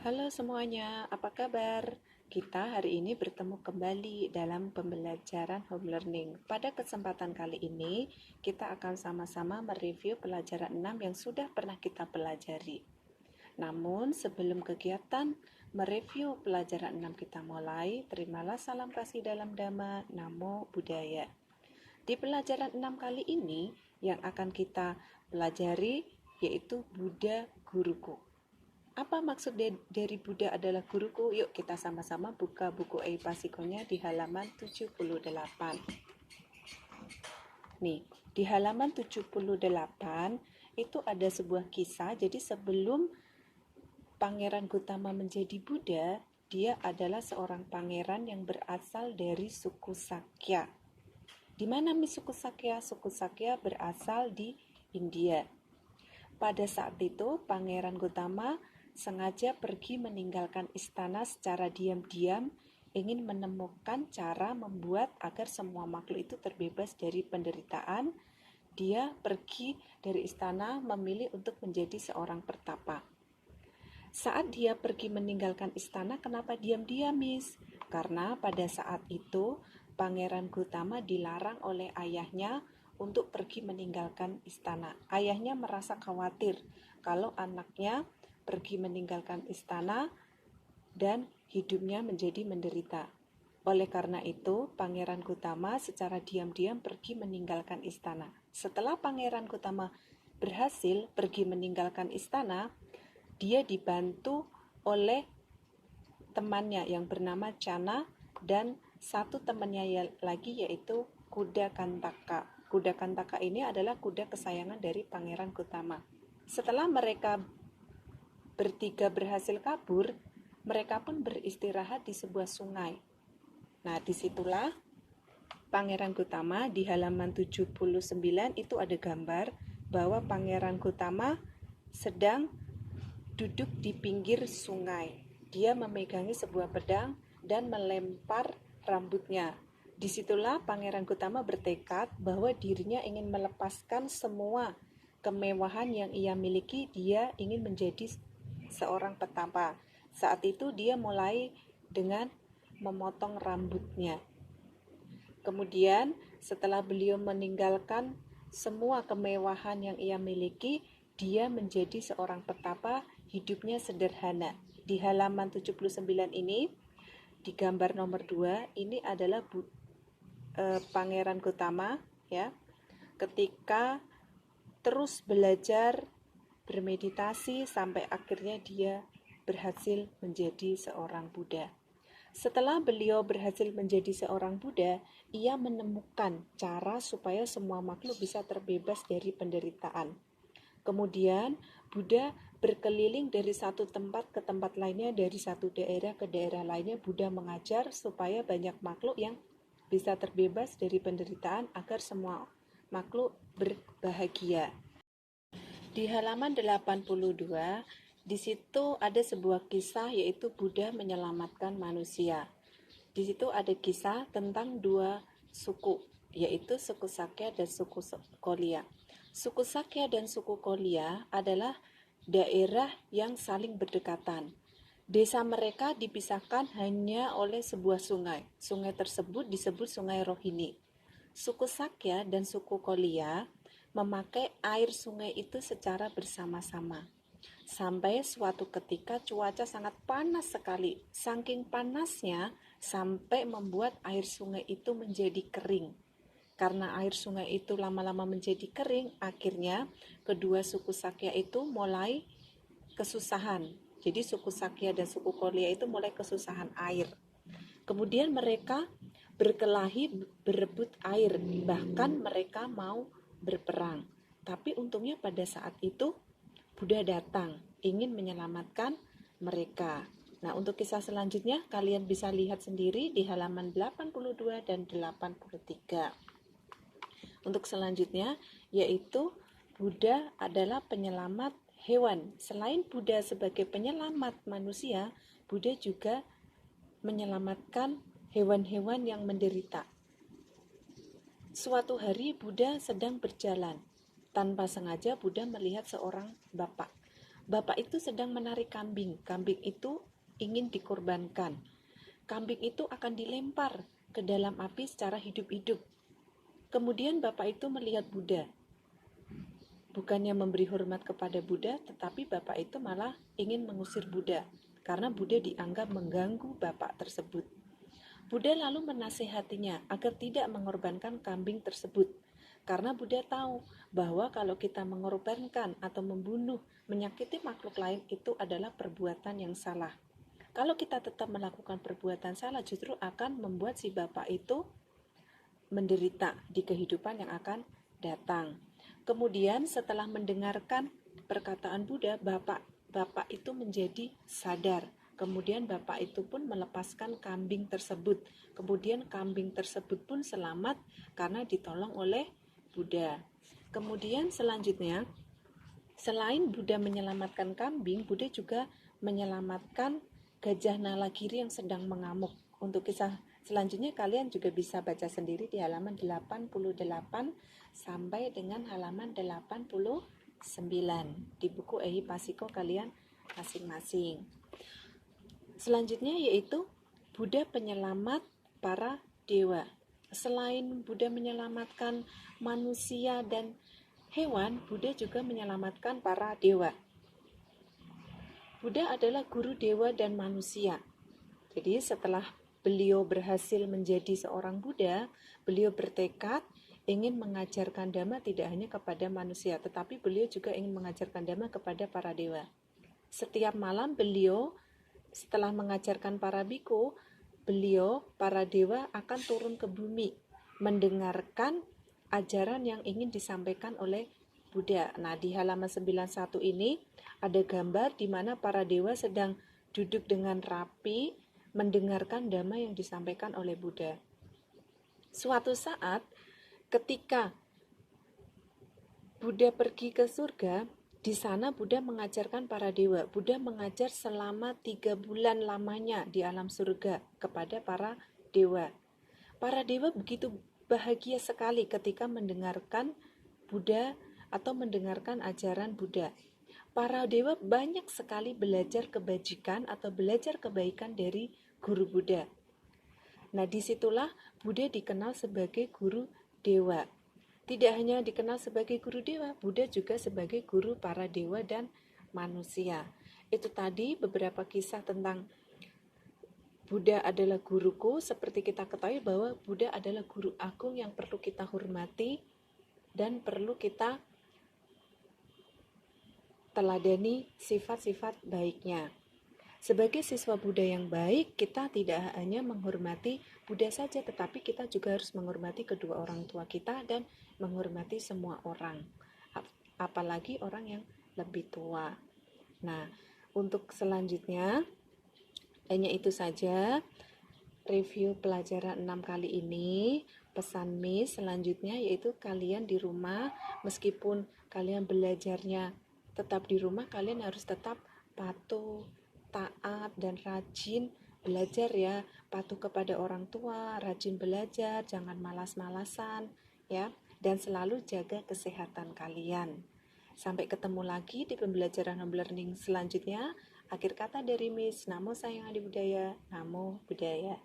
Halo semuanya, apa kabar? Kita hari ini bertemu kembali dalam pembelajaran home learning. Pada kesempatan kali ini, kita akan sama-sama mereview pelajaran 6 yang sudah pernah kita pelajari. Namun, sebelum kegiatan mereview pelajaran 6 kita mulai, terimalah salam kasih dalam Dhamma, Namo Buddhaya. Di pelajaran 6 kali ini, yang akan kita pelajari yaitu Buddha Guruku. Apa maksud dari Buddha adalah guruku? Yuk kita sama-sama buka buku Eipasikonya di halaman 78. Nih, di halaman 78 itu ada sebuah kisah. Jadi sebelum Pangeran Gautama menjadi Buddha, dia adalah seorang pangeran yang berasal dari suku Sakya. Di mana suku Sakya? Suku Sakya berasal di India. Pada saat itu, Pangeran Gautama sengaja pergi meninggalkan istana secara diam-diam, ingin menemukan cara membuat agar semua makhluk itu terbebas dari penderitaan. Dia pergi dari istana memilih untuk menjadi seorang pertapa. Saat dia pergi meninggalkan istana, kenapa diam-diam, Miss? Karena pada saat itu, Pangeran Gautama dilarang oleh ayahnya untuk pergi meninggalkan istana. Ayahnya merasa khawatir kalau anaknya pergi meninggalkan istana dan hidupnya menjadi menderita. Oleh karena itu, Pangeran Gautama secara diam-diam pergi meninggalkan istana. Setelah Pangeran Gautama berhasil pergi meninggalkan istana, dia dibantu oleh temannya yang bernama Chana dan satu temannya lagi yaitu Kuda Kantaka. Kuda Kantaka ini adalah kuda kesayangan dari Pangeran Gautama. Setelah mereka bertiga berhasil kabur, mereka pun beristirahat di sebuah sungai. Nah, disitulah Pangeran Gautama di halaman 79 itu ada gambar bahwa Pangeran Gautama sedang duduk di pinggir sungai. Dia memegangi sebuah pedang dan melempar rambutnya. Disitulah Pangeran Gautama bertekad bahwa dirinya ingin melepaskan semua kemewahan yang ia miliki. Dia ingin menjadi seorang petapa. Saat itu dia mulai dengan memotong rambutnya. Kemudian setelah beliau meninggalkan semua kemewahan yang ia miliki, dia menjadi seorang petapa, hidupnya sederhana. Di halaman 79 ini, di gambar nomor 2, ini adalah Pangeran Gautama ya. Ketika terus belajar bermeditasi sampai akhirnya dia berhasil menjadi seorang Buddha. Setelah beliau berhasil menjadi seorang Buddha, ia menemukan cara supaya semua makhluk bisa terbebas dari penderitaan. Kemudian Buddha berkeliling dari satu tempat ke tempat lainnya, dari satu daerah ke daerah lainnya. Buddha mengajar supaya banyak makhluk yang bisa terbebas dari penderitaan agar semua makhluk berbahagia. Di halaman 82, di situ ada sebuah kisah yaitu Buddha menyelamatkan manusia. Di situ ada kisah tentang dua suku, yaitu suku Sakya dan suku Kolya. Suku Sakya dan suku Kolya adalah daerah yang saling berdekatan. Desa mereka dipisahkan hanya oleh sebuah sungai. Sungai tersebut disebut Sungai Rohini. Suku Sakya dan suku Kolya memakai air sungai itu secara bersama-sama. Sampai suatu ketika cuaca sangat panas sekali. Saking panasnya sampai membuat air sungai itu menjadi kering. Karena air sungai itu lama-lama menjadi kering, akhirnya kedua suku Sakya itu mulai kesusahan. Jadi suku Sakya dan suku Kolya itu mulai kesusahan air. Kemudian mereka berkelahi berebut air, bahkan mereka mau berperang. Tapi untungnya pada saat itu Buddha datang, ingin menyelamatkan mereka. Nah, untuk kisah selanjutnya kalian bisa lihat sendiri di halaman 82 dan 83. Untuk selanjutnya yaitu Buddha adalah penyelamat hewan. Selain Buddha sebagai penyelamat manusia, Buddha juga menyelamatkan hewan-hewan yang menderita. Suatu hari Buddha sedang berjalan. Tanpa sengaja Buddha melihat seorang bapak. Bapak itu sedang menarik kambing. Kambing itu ingin dikorbankan. Kambing itu akan dilempar ke dalam api secara hidup-hidup. Kemudian Bapak itu melihat Buddha. Bukannya memberi hormat kepada Buddha, tetapi Bapak itu malah ingin mengusir Buddha, karena Buddha dianggap mengganggu Bapak tersebut. Buddha lalu menasihatinya agar tidak mengorbankan kambing tersebut, karena Buddha tahu bahwa kalau kita mengorbankan atau membunuh, menyakiti makhluk lain itu adalah perbuatan yang salah. Kalau kita tetap melakukan perbuatan salah, justru akan membuat si Bapak itu menderita di kehidupan yang akan datang. Kemudian setelah mendengarkan perkataan Buddha, Bapak itu menjadi sadar. Kemudian Bapak itu pun melepaskan kambing tersebut. Kemudian kambing tersebut pun selamat karena ditolong oleh Buddha. Kemudian selanjutnya, selain Buddha menyelamatkan kambing, Buddha juga menyelamatkan gajah Nalagiri yang sedang mengamuk. Untuk kisah selanjutnya kalian juga bisa baca sendiri di halaman 88 sampai dengan halaman 89 di buku Ehipasiko kalian masing-masing. Selanjutnya yaitu Buddha penyelamat para dewa. Selain Buddha menyelamatkan manusia dan hewan, Buddha juga menyelamatkan para dewa. Buddha adalah guru dewa dan manusia. Jadi setelah beliau berhasil menjadi seorang Buddha, beliau bertekad ingin mengajarkan Dhamma tidak hanya kepada manusia, tetapi beliau juga ingin mengajarkan Dhamma kepada para dewa. Setiap malam beliau setelah mengajarkan para biku, para dewa akan turun ke bumi mendengarkan ajaran yang ingin disampaikan oleh Buddha. Nah, di halaman 91 ini ada gambar di mana para dewa sedang duduk dengan rapi mendengarkan Dhamma yang disampaikan oleh Buddha. Suatu saat ketika Buddha pergi ke surga, di sana Buddha mengajarkan para dewa. Buddha mengajar selama 3 bulan lamanya di alam surga kepada para dewa. Para dewa begitu bahagia sekali ketika mendengarkan Buddha atau mendengarkan ajaran Buddha. Para dewa banyak sekali belajar kebajikan atau belajar kebaikan dari guru Buddha. Nah, disitulah Buddha dikenal sebagai guru dewa. Tidak hanya dikenal sebagai guru dewa, Buddha juga sebagai guru para dewa dan manusia. Itu tadi beberapa kisah tentang Buddha adalah guruku. Seperti kita ketahui bahwa Buddha adalah guru agung yang perlu kita hormati dan perlu kita teladani sifat-sifat baiknya. Sebagai siswa Buddha yang baik, kita tidak hanya menghormati Buddha saja, tetapi kita juga harus menghormati kedua orang tua kita dan menghormati semua orang, apalagi orang yang lebih tua. Nah, untuk selanjutnya, hanya itu saja review pelajaran 6 kali ini. Pesan Miss selanjutnya yaitu kalian di rumah, meskipun kalian belajarnya tetap di rumah, kalian harus tetap patuh, taat, dan rajin belajar ya. Patuh kepada orang tua, rajin belajar, jangan malas-malasan ya, dan selalu jaga kesehatan kalian. Sampai ketemu lagi di pembelajaran home learning selanjutnya. Akhir kata dari Miss, Namo Sayang Adi Budaya, Namo Buddhaya.